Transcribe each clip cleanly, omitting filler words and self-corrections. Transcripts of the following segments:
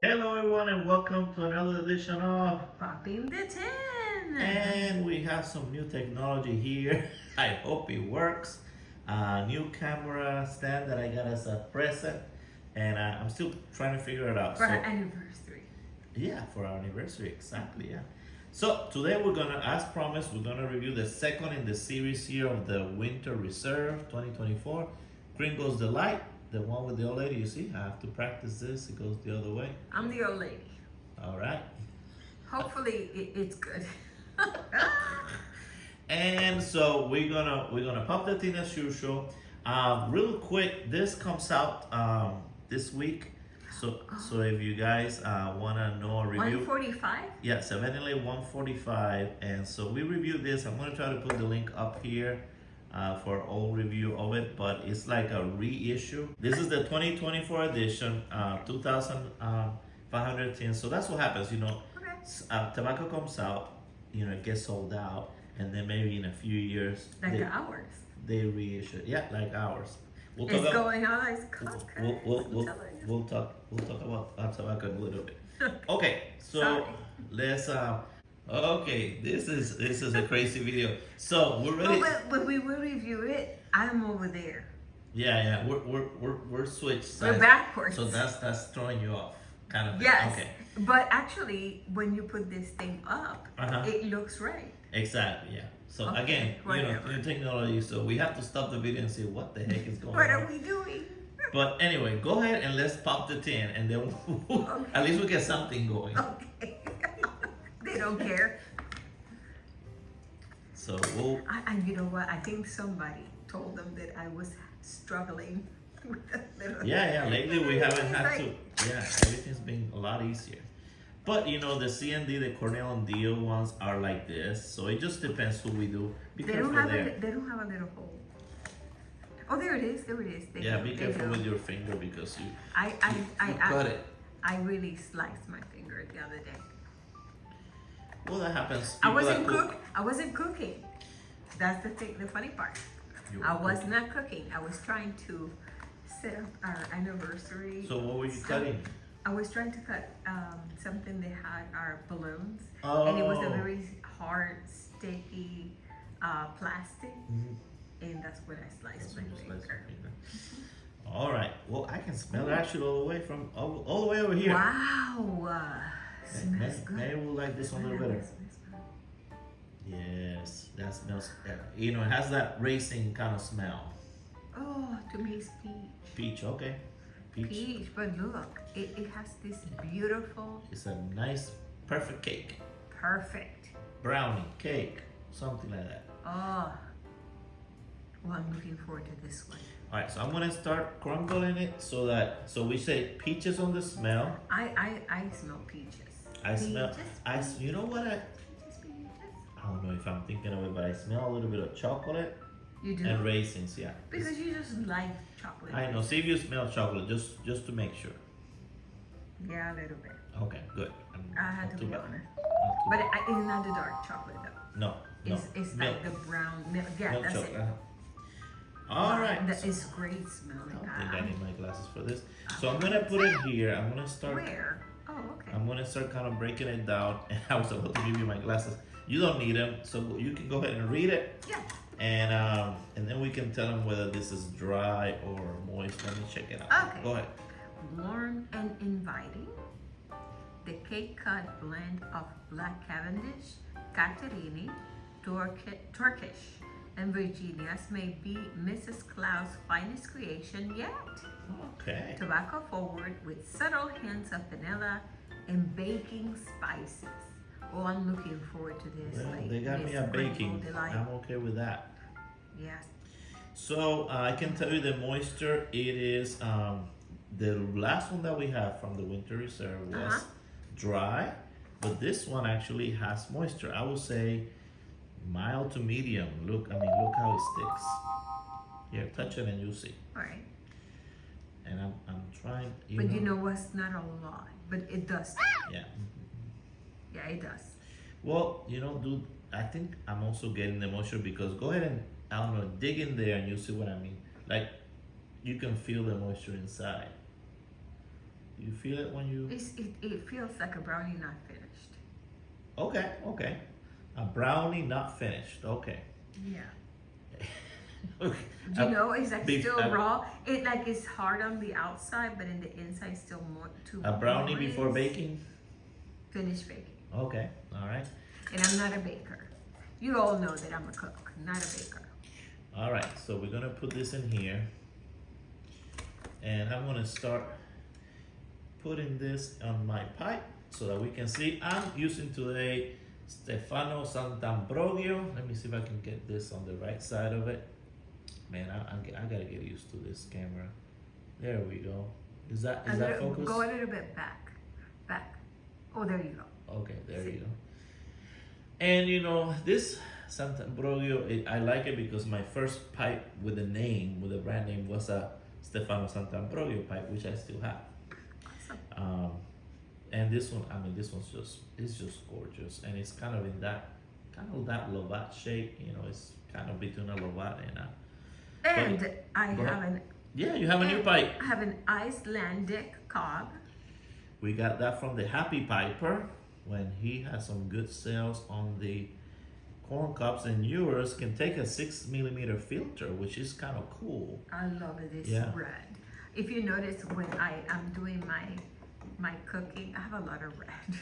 Hello everyone and welcome to another edition of Popping the tin. and we have some new technology here. I hope it works. New camera stand that I got as a present and I'm still trying to figure it out. For our anniversary. Yeah, for our anniversary, exactly, yeah. So today we're gonna, as promised, we're gonna review the second in the series here of the Winter Reserve 2024. Kringle's Delight, the one with the old lady, you see, I have to practice this, it goes the other way. I'm the old lady. All right. Hopefully it's good. And so we're gonna pop the tin as usual. Real quick, this comes out this week. So if you guys wanna know a review, 145? yeah, 7-Eleven 145, and so we reviewed this. I'm gonna try to put the link up here for all review of it, but it's like a reissue. This is the 2024 edition, 2,510. So that's what happens, you know. Okay. Tobacco comes out, you know, it gets sold out, and then maybe in a few years Like ours. they reissue it. Yeah, like ours. We'll It's talk about, going on as cook. we'll talk about tobacco in a little bit. Okay, so Sorry. let's okay, this is a crazy video. So we're ready. But we will review it. I'm over there. Yeah, we're switched sides. We're backwards. So that's throwing you off, kind of thing. Yes. Okay. But actually, when you put this thing up, Uh-huh. it looks right. Exactly, yeah. So Okay, again, you know, whatever. new technology, so we have to stop the video and see what the heck is going What on. are we doing? But anyway, go ahead and let's pop the tin, and then at least we get something going. Okay. They don't care. So we'll. And you know what? I think somebody told them that I was struggling with a little. Yeah. Lately we haven't It's had like- to. Yeah, everything's been a lot easier. But you know, the CND, the Cornell and Dio ones are like this, so it just depends who we do. Be They careful don't have there. they don't have a little hole. Oh, there it is. There it is. They Yeah, go, be they careful go. with your finger because you I cut it. I really sliced my finger the other day. Well, that happens. I People that wasn't I wasn't cooking. That's the thing. The funny part. You I were was cooking. not cooking. I was trying to set up our anniversary. So what were you stuff. cutting? I was trying to cut something that had our balloons, and it was a Oh. very hard, sticky plastic, Mhm. and that's when I sliced my That's when you slice your finger. finger. All right. Well, I can smell it actually all the way from all the way over here. Wow, smells good. Maybe we'll like this one a little better. Yes, that smells. You know, it has that racing kind of smell. Oh, to me it's peach. Peach, okay. Peach. Peach, but look, it has this beautiful, It's a nice, perfect cake. perfect. Brownie, cake, something like that. Oh, well, I'm looking forward to this one. All right, so I'm gonna start crumbling it so we say peaches on the smell. I smell peaches. I smell. Peaches, You know what peaches. I don't know if I'm thinking of it, but I smell a little bit of chocolate You do? and raisins. Yeah. Because you just like chocolate. I know. See if you smell chocolate, just to make sure. Yeah, a little bit. Okay, good. I had Not to too be bad. honest. Not too But bad. it's not the dark chocolate though. No. It's milk. like the brown milk. Yeah, Milk that's chocolate. it. All right. That so is great I smelling. don't think I need my glasses for this. So I'm gonna put it here. I'm gonna start. Where? Oh, okay. I'm gonna start kind of breaking it down. And I was about to give you my glasses. You don't need them, so you can go ahead and read it, Yeah. and then we can tell them whether this is dry or moist. Let me check it out. Okay. Go ahead. Warm and inviting. The cake cut blend of black Cavendish, Caterini, Turkish, and Virginia's may be Mrs. Cloud's finest creation yet. Okay. Tobacco forward with subtle hints of vanilla and baking spices. Oh, I'm looking forward to this. Well, like they got me Miss a Kringle baking. Delight. I'm okay with that. Yes. So I can tell you the moisture. It is the last one that we have from the Winter Reserve was Uh-huh. dry, but this one actually has moisture. I would say mild to medium. Look how it sticks. Here, touch it and you'll see. All right. And I'm trying. But you know what's not a lot, but it does. Yeah. Yeah, it does. Well, you know, dude, I think I'm also getting the moisture because go ahead and I don't know, dig in there and you'll see what I mean. Like you can feel the moisture inside. Do you feel it when you? It feels like a brownie not finished. Okay, okay. A brownie not finished. Okay. Yeah. Okay. You know, it's like still a, raw. It like it's hard on the outside, but in the inside still more too. a brownie before baking. Finished baking. Okay. All right. And I'm not a baker. You all know that I'm a cook, not a baker. All right. So we're gonna put this in here, and I'm gonna start putting this on my pipe so that we can see. I'm using today Stefano Sant'Ambrogio. Let me see if I can get this on the right side of it. Man, I gotta get used to this camera. There we go. Is that focused? Go a little bit back. Oh, there you go. Okay, there you go. And you know, this Sant'Ambrogio, I like it because my first pipe with a name, with a brand name, was a Stefano Sant'Ambrogio pipe, which I still have. Awesome. And this one, I mean, this one's just gorgeous, and it's kind of in that Lovat shape. You know, it's kind of between a Lovat and a. And I have an. Yeah, you have a new pipe. I have an Icelandic cob. We got that from the Happy Piper when he had some good sales on the corn cups, and yours can take a 6mm filter, which is kind of cool. I love this red. If you notice when I am doing my cooking, I have a lot of red.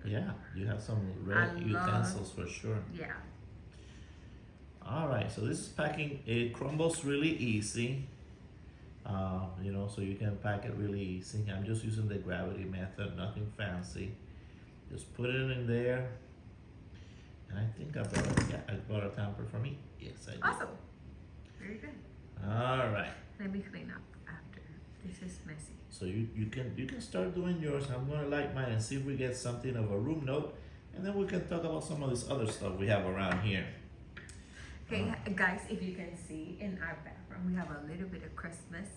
Yeah, you have some red utensils for sure. Yeah. All right, so this is packing. It crumbles really easy. You know, so you can pack it really easy. I'm just using the gravity method, nothing fancy. Just put it in there. And I think I brought a tamper for me. Yes, I did. Awesome. Very good. All right. Let me clean up after. This is messy. So you can start doing yours. I'm gonna light mine and see if we get something of a room note, and then we can talk about some of this other stuff we have around here. Okay, guys, if you can see in our background, we have a little bit of Christmas.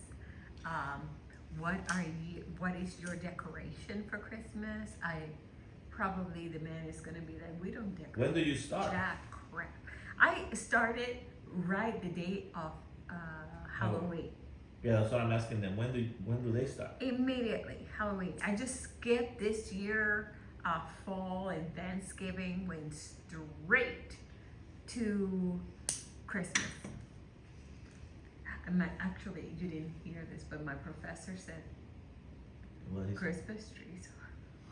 What is your decoration for Christmas? Probably the man is gonna be like, we don't decorate. When do you start? That crap. I started right the day of Halloween. Yeah, that's what I'm asking them. When do they start? Immediately, Halloween. I just skipped this year, fall and Thanksgiving, went straight to Christmas. Actually, you didn't hear this, but my professor said, Christmas trees.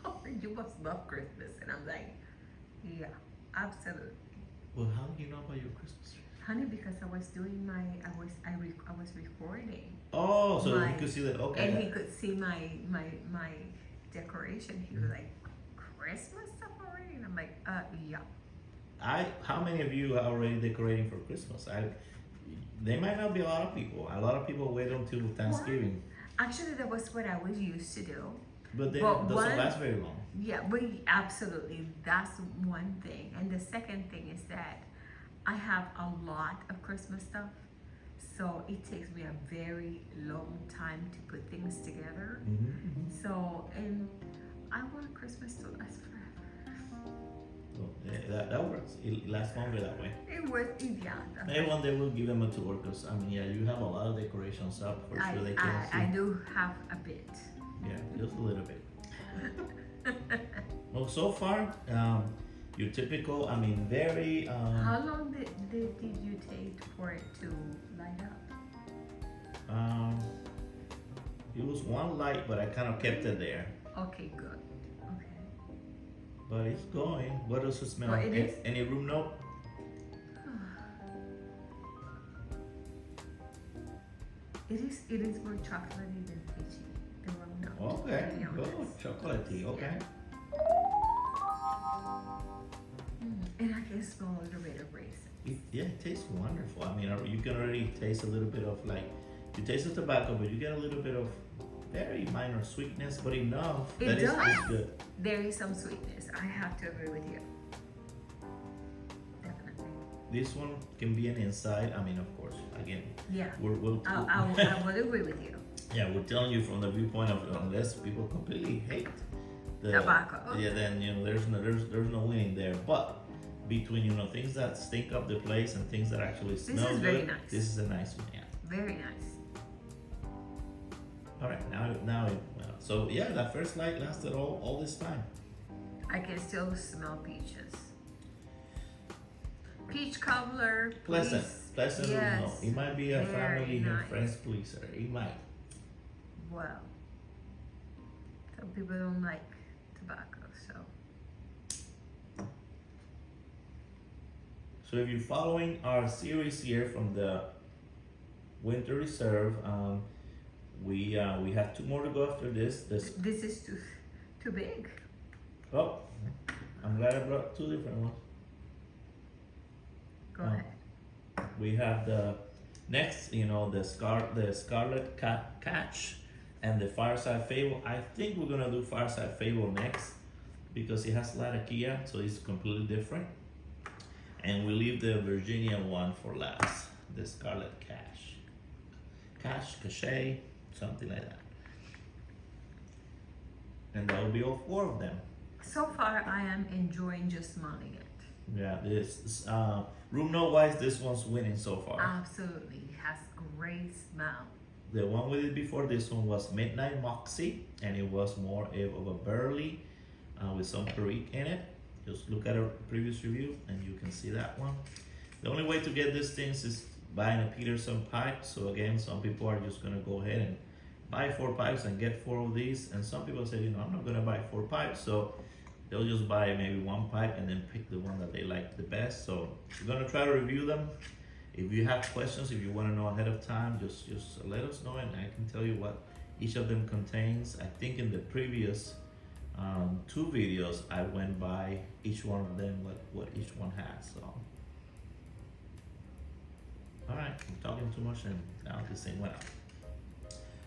Oh, you must love Christmas. And I'm like, yeah, absolutely. Well, how do you know about your Christmas tree? Honey, because I was doing I was recording. Oh, so he could see that. Okay. And he could see my decoration. He was like, Christmas stuff already? And I'm like, yeah. How many of you are already decorating for Christmas? There might not be a lot of people. A lot of people wait until Thanksgiving. Well, actually, that was what I was used to do. But then it doesn't last very long. Yeah, absolutely. That's one thing. And the second thing is that I have a lot of Christmas stuff. So it takes me a very long time to put things together. So, and I want Christmas to last forever. Well, yeah, that works. It lasts longer that way. It was, yeah. Maybe one day we'll give them a tour, because I mean, yeah, you have a lot of decorations up for sure. They can see. I do have a bit. Yeah, just a little bit. Well, so far, your typical, I mean, very. How long did you take for it to light up? It was one light, but I kind of kept it there. Okay, good. Okay. But it's going. What does it smell? Well, it is. Any room note? It is more chocolatey than peachy. The room note. Okay, good. Chocolatey, okay. And I can smell a little bit of raisin. Yeah, it tastes wonderful. I mean, you can already taste a little bit of, like, you taste the tobacco, but you get a little bit of very minor sweetness, but enough that it's good. There is some sweetness. I have to agree with you. Definitely. This one can be an inside. I mean, of course, again. Yeah. I will agree with you. Yeah, we're telling you from the viewpoint of, unless people completely hate the tobacco. Yeah, then there's no winning there. But between things that stink up the place and things that actually smell good, very nice. This is a nice one. Yeah. Very nice. All right, so yeah, that first light lasted all this time. I can still smell peaches. Peach cobbler, Pleasant, please. pleasant. Yes. No, it might be a Very family and nice. friends pleaser. It might. Well, some people don't like tobacco, so. So if you're following our series here from the Winter Reserve, we have two more to go after this. This is too big. Oh, I'm glad I brought two different ones. Go ahead. We have the next, the Scarlet Catch and the Fireside Fable. I think we're gonna do Fireside Fable next because it has Latakia, so it's completely different. And we leave the Virginia one for last, the Scarlet Cache, something like that. And that will be all four of them. So far, I am enjoying just smelling it. Yeah, this room note wise, this one's winning so far. Absolutely, it has a great smell. The one we did before this one was Midnight Moxie, and it was more of a burley with some perique in it. Just look at our previous review and you can see that one. The only way to get these things is buying a Peterson pipe. So again, some people are just gonna go ahead and buy 4 pipes and get 4 of these. And some people say, I'm not gonna buy 4 pipes. So they'll just buy maybe 1 pipe and then pick the one that they like the best. So we're gonna try to review them. If you have questions, if you wanna know ahead of time, just let us know and I can tell you what each of them contains. I think in the previous 2 videos, I went by each one of them, what each one has. So, all right, I'm talking too much, and now this thing went out.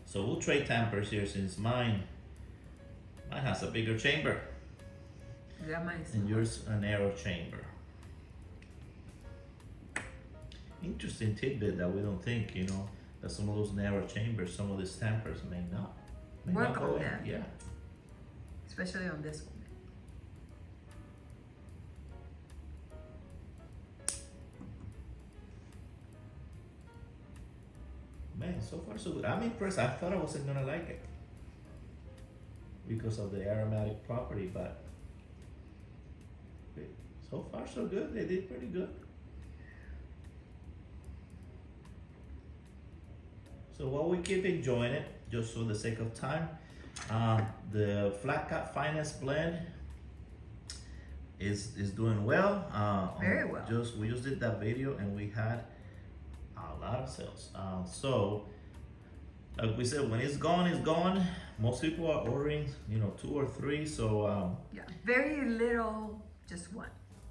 So we'll trade tampers here since mine has a bigger chamber, Yeah, mine's and yours a narrow chamber. Interesting tidbit that we don't think, that some of those narrow chambers, some of these tampers may not Work go on in. them. Yeah. especially on this one. Man, so far so good. I'm impressed. I thought I wasn't gonna like it because of the aromatic property, but so far so good. They did pretty good. So while we keep enjoying it, just for the sake of time, the Flat Cut Finest blend is doing well. Very well. We just did that video and we had a lot of sales. So like we said, when it's gone, it's gone. Most people are ordering, 2 or 3. So Yeah, very little, just one.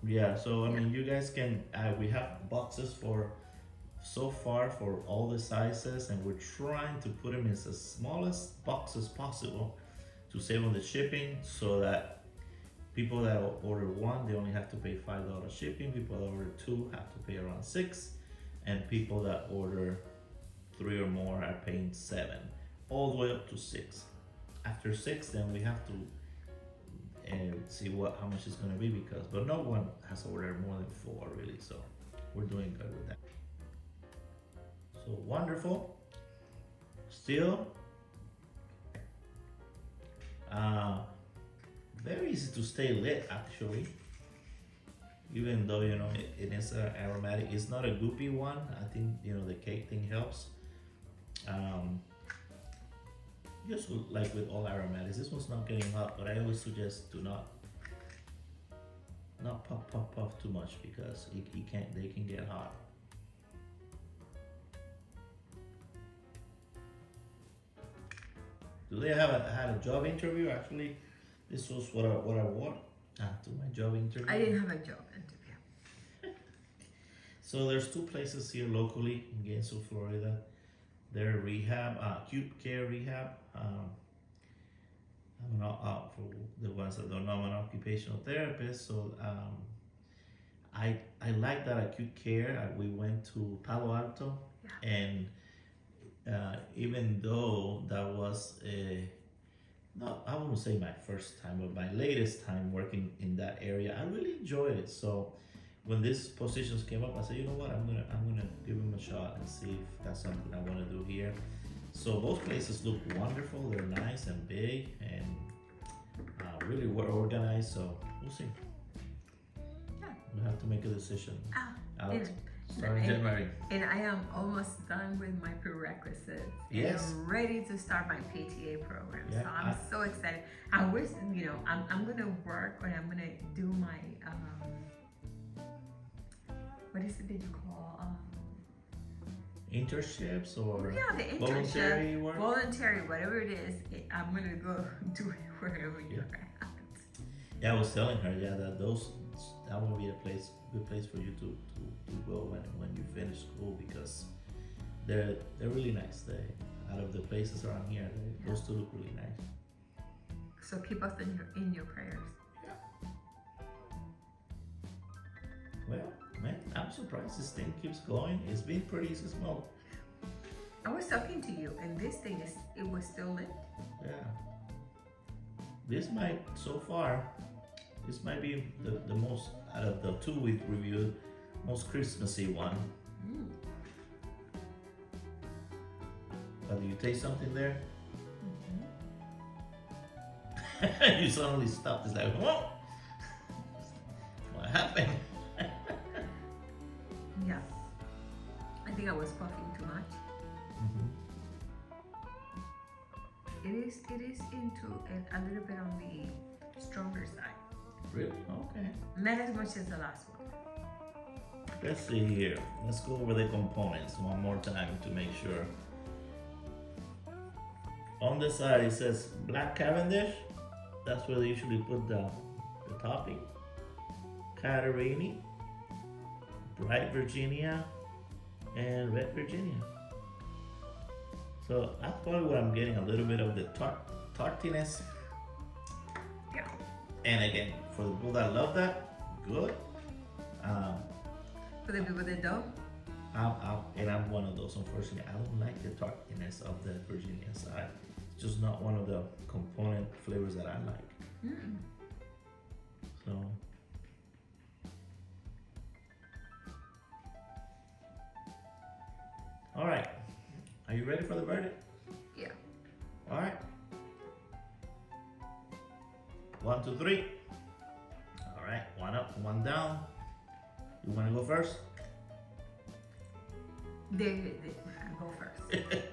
yeah. So I mean, you guys can. We have boxes so far for all the sizes, and we're trying to put them in the smallest boxes possible to save on the shipping, so that people that order 1, they only have to pay $5 shipping. People that order 2 have to pay around 6, and people that order 3 or more are paying 7, all the way up to 6. After 6, then we have to see how much it's gonna be, but no one has ordered more than 4 really, so we're doing good with that. So wonderful. Still, very easy to stay lit actually. Even though it is aromatic, it's not a goopy one. I think the cake thing helps. Just like with all aromatics, this one's not getting hot, but I always suggest to not puff too much because they can get hot. Today I had a job interview. Actually, this was what I wore to my job interview. I didn't have a job interview. So there's 2 places here locally in Gainesville, Florida. They're rehab, acute care rehab. I'm not for the ones that don't know, I'm an occupational therapist. So I like that acute care. We went to Palo Alto, Yeah. and even though that was I wouldn't say my first time, but my latest time working in that area, I really enjoyed it. So when these positions came up, I said, you know what, I'm gonna give them a shot and see if that's something I want to do here. So both places look wonderful. They're nice and big and really well organized. So we'll see. Yeah. We'll have to make a decision. Out And, starting January. and I am almost done with my prerequisites. Yes. And I'm ready to start my PTA program. Yeah, So I'm so excited. I wish, I'm going to work and I'm going to do my, what is it that you call? Internships or Yeah, the voluntary internship, work? voluntary, whatever it is, I'm going to go do it wherever you're at. Yeah, I was telling her, that will be a good place for you to go when you finish school because they're really nice. Out of the places around here, those two look really nice. So keep us in your prayers. Well, man, I'm surprised this thing keeps going. It's been pretty small. I was talking to you, and this thing it was still lit. Yeah. This might be the most out of the two we've reviewed, most Christmassy one. Mm. But do you taste something there? Mm-hmm. You suddenly stopped. It's like, whoa! What happened? Yeah. I think I was puffing too much. Mm-hmm. It is into a little bit on the stronger side. Really? Okay. Not as much as the last one. Let's see here. Let's go over the components one more time to make sure. On the side it says black Cavendish. That's where they usually put the topping. Catarrhini, bright Virginia, and red Virginia. So that's probably what I'm getting, a little bit of the tartiness. Yeah. And again, for the people that love that, good. For the people that don't, I'm one of those, unfortunately. I don't like the tartiness of the Virginia side. It's just not one of the component flavors that I like. mm. So, all right. Are you ready for the verdict? Yeah. All right. 1, 2, 3. All right. One up, one down. You want to go first? I'll go first.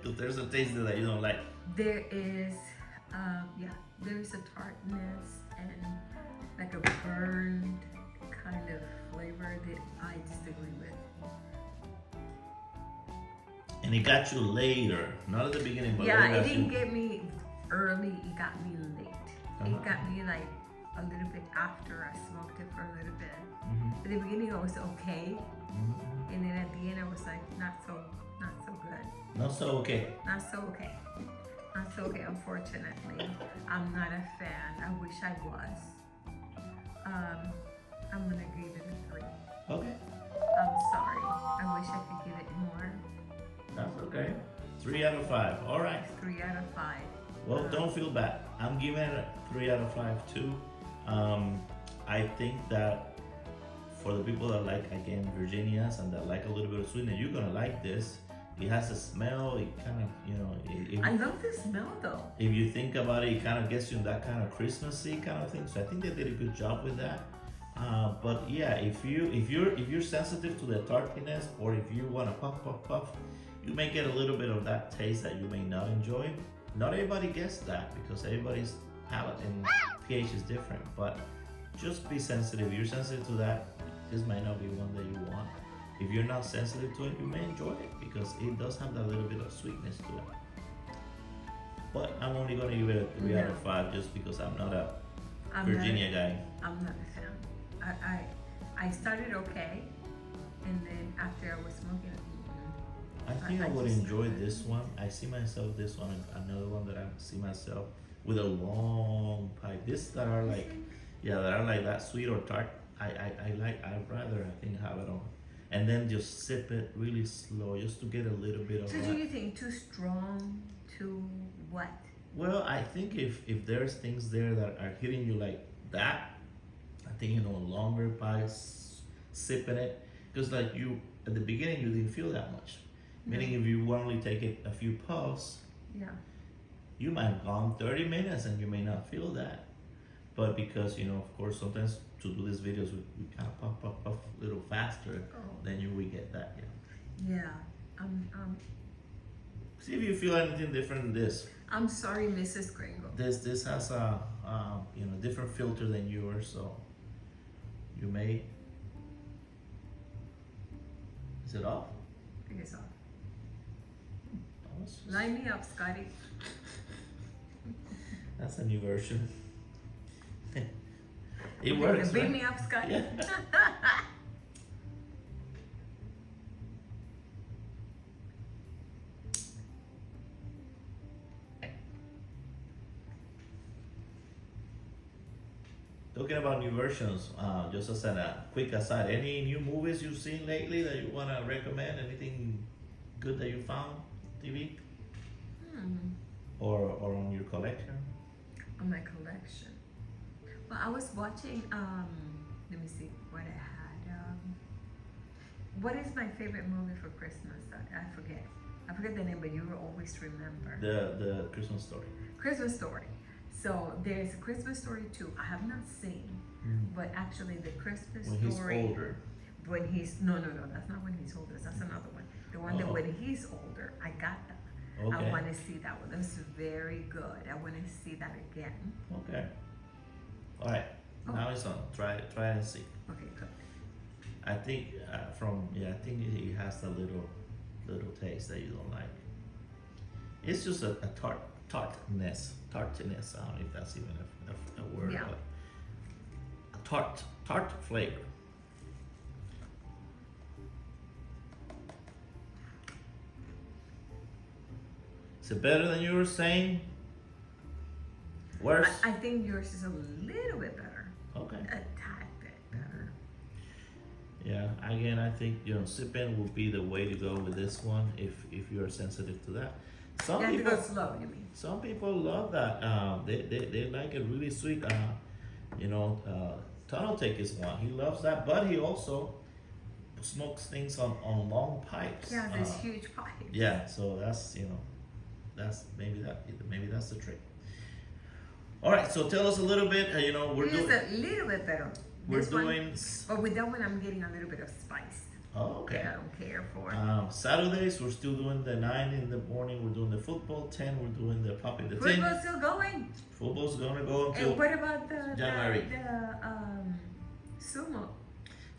Because there's a taste that you don't like. There is, there is a tartness and like a burned kind of flavor that I disagree with. And it got you later, not at the beginning, but Yeah, later it as didn't you- get me early, it got me late. Uh-huh. It got me like a little bit after I smoked it for a little bit. Mhm, At the beginning I was okay, mhm. and then at the end I was like, not so good. Not so okay. Not so okay. Not so okay, unfortunately. I'm not a fan. I wish I was. I'm gonna give it a 3. Okay, I'm sorry. I wish I could give it more. that's okay. 3 out of 5. All right. 3 out of 5. Well, don't feel bad. I'm giving it a 3 out of 5 too. I think that for the people that like, again, Virginias and that like a little bit of sweetness, you're gonna like this. It has a smell. It kind of, I love the smell though. if you think about it, it kind of gets you in that kind of Christmassy kind of thing. So I think they did a good job with that. But yeah, if you're sensitive to the tartiness, or if you want to puff, you may get a little bit of that taste that you may not enjoy. Not everybody gets that because everybody's palate and pH is different. But just be sensitive. If you're sensitive to that, this might not be one that you want. If you're not sensitive to it, you may enjoy it because it does have that little bit of sweetness to it. But I'm only going to give it a 3 out of 5 just because I'm not a Virginia guy. I'm not a fan. I started okay, and then after I was smoking, I think I would just- enjoy this one. I see myself this one, another one that I see myself with a long pipe. This that are like, that sweet or tart. I'd rather I think have it on, and then just sip it really slow, just to get a little bit of So that. do you think too strong, too what? Well, I think if there's things there that are hitting you like that, I think longer pipes, sipping it, because like you at the beginning you didn't feel that much. Meaning if you only take it a few puffs, Yeah. You might have gone 30 minutes and you may not feel that. But because, of course, sometimes to do these videos, we kind of puff a little faster, then we get that, Yeah. See if you feel anything different in this. I'm sorry, Mrs. Kringle. This has a, different filter than yours, so you may. Is it off? I think it's off. Oh, it's just- Line me up, Scotty. That's a new version. It works, Beat right? me up, Scotty. Yeah. Talking about new versions, just as a quick aside, any new movies you've seen lately that you want to recommend? Anything good that you found, TV? Or on your collection? On my collection. Well, I was watching, let me see what I had. What is my favorite movie for Christmas? I forget. I forget the name, but you will always remember. The Christmas Story. Christmas Story. So there's Christmas Story 2. I have not seen, but actually the Christmas When Story. he's older. When he's no, that's not when he's older. That's another one. The one that when he's older, I got that. Okay. I want to see that one. That's very good. I want to see that again. Okay. All right. Oh. Now it's on. Try and see. Okay, good. I think I think it has a little taste that you don't like. It's just a tartness. I don't know if that's even a word, Yeah. but a tart flavor. Is it better than you were saying? Worse? I think yours is a little bit better. Okay. A tad bit better. Yeah, again, I think sipping will be the way to go with this one if you're sensitive to that. You have to go slow, you mean? Some people love that. They like it really sweet. Tunnel Take is one. He loves that, but he also smokes things on long pipes. Yeah, this huge pipe. Yeah, so that's maybe that's the trick. All right, so tell us a little bit. We're It is doing. a little bit better. We're This doing. one, but with that one, I'm getting a little bit of spice. Oh, okay. That I don't care for. Saturdays we're still doing the 9 in the morning. We're doing the football. 10 we're doing the puppy. The 10. Football's still going. Football's gonna go until And what about the January. sumo?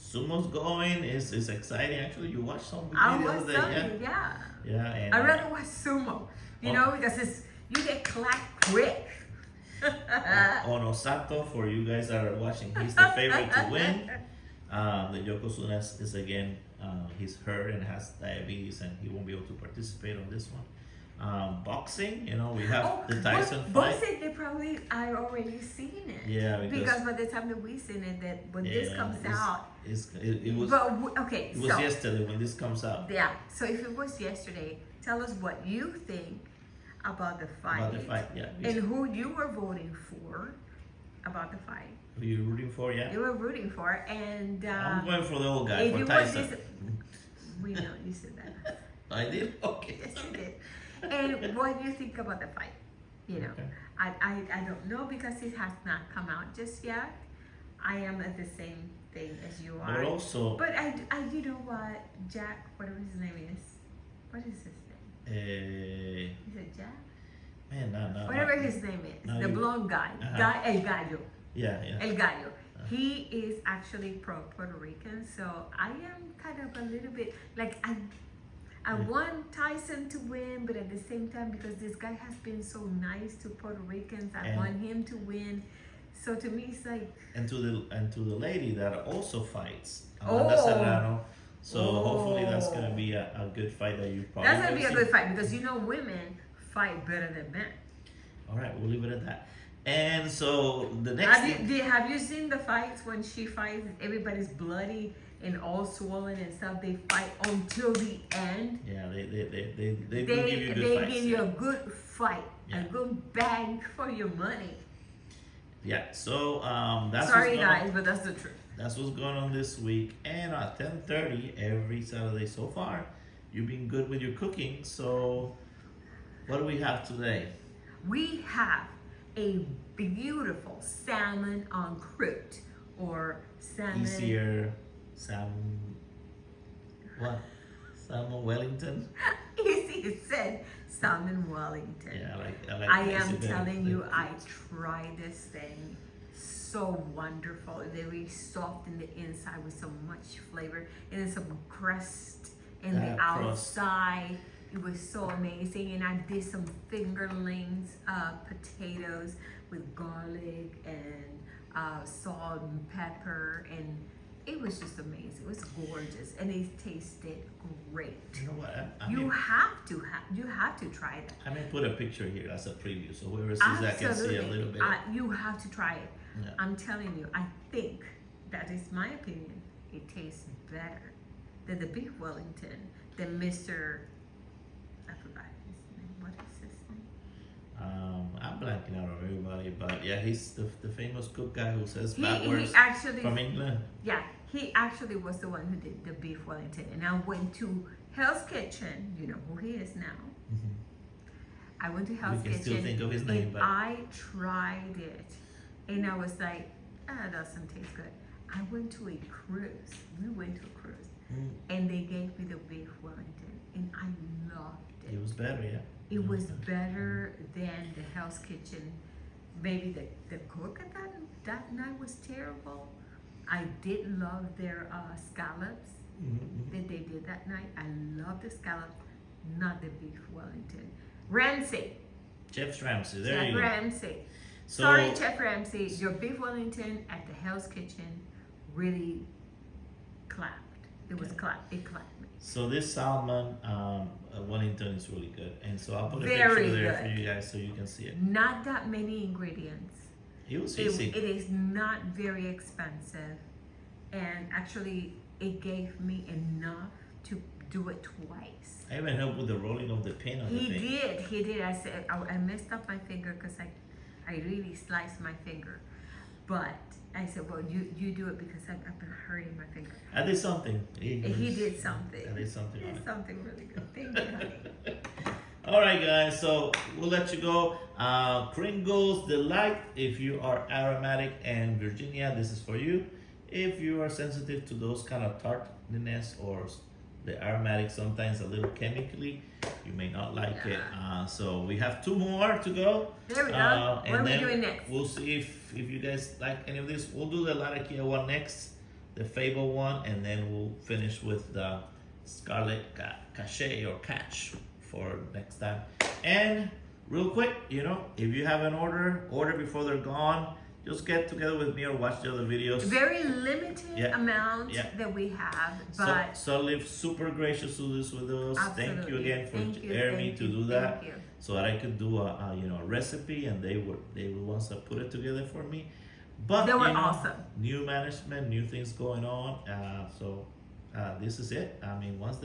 Sumo's going. Is exciting. Actually, you watched some I videos was that something, yeah. yeah, and I rather watch sumo, because you get clapped quick. Onosato, for you guys that are watching, he's the favorite to win. The Yokozuna is again, he's hurt and has diabetes, and he won't be able to participate on this one. Boxing, we have the Tyson fight. Boxing, they probably are already seen it. Yeah, because by the time that we seen it, that when this comes out, it was. But it was yesterday when this comes out. Yeah. So if it was yesterday, tell us what you think about the fight. About the fight, yeah. And who you were voting for about the fight. Who you rooting for? Yeah. You were rooting for, and I'm going for the old guy, if for you Tyson. we know you said that. I did. Okay. Yes, you did. And what do you think about the fight? Okay. I don't know because it has not come out just yet. I am at the same thing as you are. But also. But I you know what, Jack, whatever his name is. What is his name? Is it Jack? Man, no. Whatever his name is, the blonde guy, El Gallo. Yeah. El Gallo. He is actually Puerto Rican, so I am kind of a little bit like I want Tyson to win, but at the same time, because this guy has been so nice to Puerto Ricans, I want him to win. So to me, it's like. And to the lady that also fights, Amanda Serrano. So hopefully that's gonna be a good fight that you probably. That's gonna be a good fight because women fight better than men. All right, we'll leave it at that. And so the next. Have you seen the fights when she fights? Everybody's bloody and all swollen and stuff. They fight until the end. Yeah, they do give you good They fights. give you a good fight, a good bang for your money. Yeah, so that's. Sorry guys, but that's the truth. That's what's going on this week. And at 10:30 every Saturday so far, you've been good with your cooking. So What do we have today? We have a beautiful salmon en croûte, or salmon. Easier, what? Salmon Wellington? Easy said, salmon Wellington. Yeah, I like. I am telling you, I tried this thing. So wonderful, very soft in the inside with so much flavor, and then some crust in the crust. outside. It was so amazing, and I did some fingerlings, potatoes with garlic and salt and pepper, and it was just amazing. It was gorgeous, and it tasted great. You know what? You have to try that. I may put a picture here as a preview, so whoever sees that can see a little bit. You have to try it. Yeah. I'm telling you, I think, that is my opinion, it tastes better than the beef Wellington, than Mr. I forgot his name. What is his name? I'm blanking out on everybody, but yeah, he's the famous cook guy who says He bad words actually, from England. yeah, he actually was the one who did the beef Wellington, and I went to Hell's Kitchen. You know who he is now. I went to Hell's We can Kitchen, still think of his name, and but I tried it, and I was like, it doesn't taste good. I went to a cruise. We went to a cruise, and they gave me the beef Wellington, and I loved it. it was better, yeah. It was better than the Hell's Kitchen. Maybe the cook at that night was terrible. I did love their scallops that they did that night. I love the scallops, not the beef Wellington. Ramsay. Chef Ramsay, there Chef you go. Ramsay. So, Sorry, Chef Ramsay. Your beef Wellington at the Hell's Kitchen really clapped. It was clapped. It clapped me. So this salmon Wellington is really good, and so I'll put a Very picture there good. for you guys so you can see it. Not that many ingredients. It was It easy. is not very expensive, and actually it gave me enough to do it twice. I even helped with the rolling of the pin on the thing. He did. I said I messed up my finger because I really sliced my finger, but I said, well, you do it because I've been hurting my finger. I did something. He did something. I did something He on did it. something really good. Thank you, honey. All right, guys. So we'll let you go. Kringle's Delight. If you are aromatic and Virginia, this is for you. If you are sensitive to those kind of tartness or the aromatic, sometimes a little chemically, you may not like it. So we have 2 more to go. There we go. And What are we then doing next? We'll see if you guys like any of this. We'll do the Latakia one next, the Fable one, and then we'll finish with the Scarlet Cachet or Catch for next time. And real quick, if you have an order before they're gone. Just get together with me or watch the other videos. Very limited amount Yeah. that we have, but So Liv, super gracious to do this with us. Thank you absolutely. again for Thank you, daring me thank to you, do that, thank you. so that I could do a recipe, and they were the ones that put it together for me. But They were awesome. New management, new things going on. So this is it. I mean, once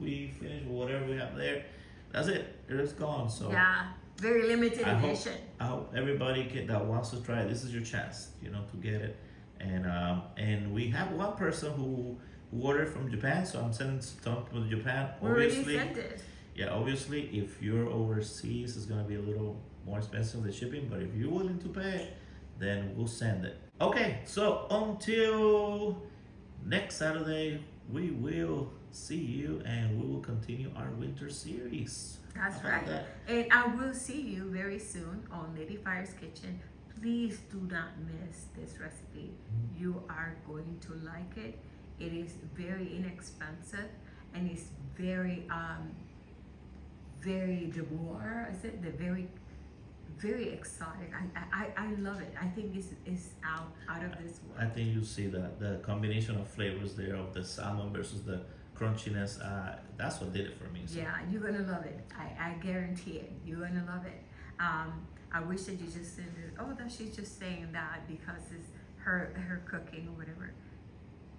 we finish with whatever we have there, that's it. It's gone. So Yeah, very limited I hope, edition. I hope everybody that wants to try it, this is your chance, to get it. And we have one person who ordered from Japan, so I'm sending some from Japan. We already sent it. Yeah, obviously, if you're overseas, it's gonna be a little more expensive the shipping. But if you're willing to pay, then we'll send it. Okay, so until next Saturday, we will see you, and we will continue our winter series. That's How about right. that? And I will see you very soon on Lady Fire's Kitchen. Please do not miss this recipe. You are going to like it. It is very inexpensive, and it's very devour. Is it very exotic? I love it. I think it's out of this world. I think you see the combination of flavors there of the salmon versus the crunchiness. That's what did it for me. So. Yeah, you're gonna love it. I guarantee it. You're gonna love it. I wish that you just said, oh, that she's just saying that because it's her cooking or whatever.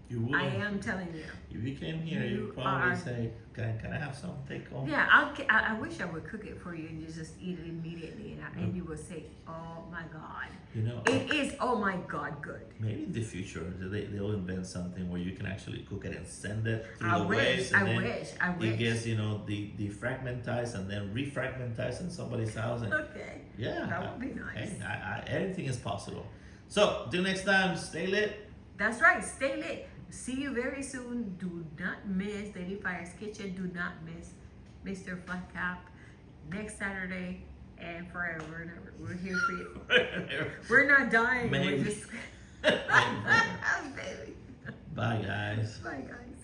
You would. I am telling you. If you came here, You you'd probably are- say, can I have some take home? Yeah, I wish I would cook it for you and you just eat it immediately, and you will say, "Oh my God, You know, it is oh my God good." maybe in the future they'll invent something where you can actually cook it and send it through I the wish, waves, and I then wish, I it wish. gets defragmentized and then refragmentized in somebody's house, and Okay, yeah, that would be nice. Hey, anything is possible. So till next time, stay lit. That's right. Stay lit. See you very soon. Do not miss Lady Fire's Kitchen. Do not miss Mr. Flatcap next Saturday and forever and ever. We're here for you. We're not dying. Maybe. We're just. Maybe. Baby. Bye, guys. Bye, guys.